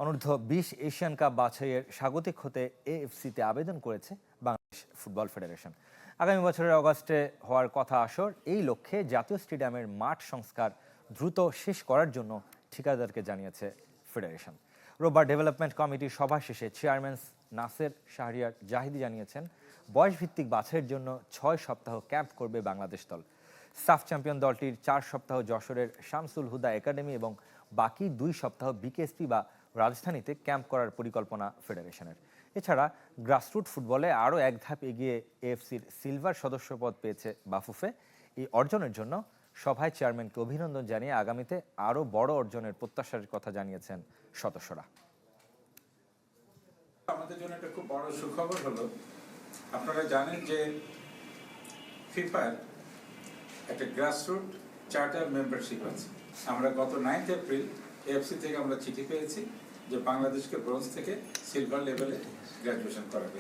অনূর্ধ্ব-20 Asian cup বাছাইয়ের স্বাগতিক হতে এএফসিতে আবেদন করেছে বাংলাদেশ ফুটবল ফেডারেশন। আগামী বছরের অগাস্টে হওয়ার কথা আসর, এই লক্ষ্যে জাতীয় স্টেডিয়ামের মাঠ সংস্কার দ্রুত শেষ করার জন্য ঠিকাদারকে জানিয়েছে ফেডারেশন। রোববার ডেভেলপমেন্ট কমিটির সভা শেষে চেয়ারম্যান নাসের শাহরিয়ার জাহিদি জানিয়েছেন, বয়সভিত্তিক বাছাইয়ের জন্য 6 সপ্তাহ ক্যাম্প করবে বাংলাদেশ দল। সাফ চ্যাম্পিয়ন দলটির 4 সপ্তাহ যশোরের শামসুল হুদা একাডেমি এবং বাকি 2 সপ্তাহ বিকেএসপি বা রাজধানীতে ক্যাম্প করার পরিকল্পনা ফেডারেশনের। এছাড়া গ্রাসরুট ফুটবলে আরও এক ধাপ এগিয়ে এএফসির সিলভার সদস্যপদ পেয়েছে বাফুফে। এই অর্জনের জন্য সভায় চেয়ারম্যানকে অভিনন্দন জানিয়ে আগামীতে আরও বড় অর্জনের প্রত্যাশার কথা জানিয়েছেন সদস্যরা। আমাদের জন্য একটা খুব বড় সুখবর হলো, আপনারা জানেন যে ফিফার একটা গ্রাসরুট চার্টার মেম্বারশিপ আছে। আমরা গত 9 এপ্রিল এএফসি থেকে আমরা চিঠি পেয়েছি যে বাংলাদেশকে ব্রোঞ্জ থেকে সিলভার লেভেলে গ্র্যাজুয়েশন করাবে।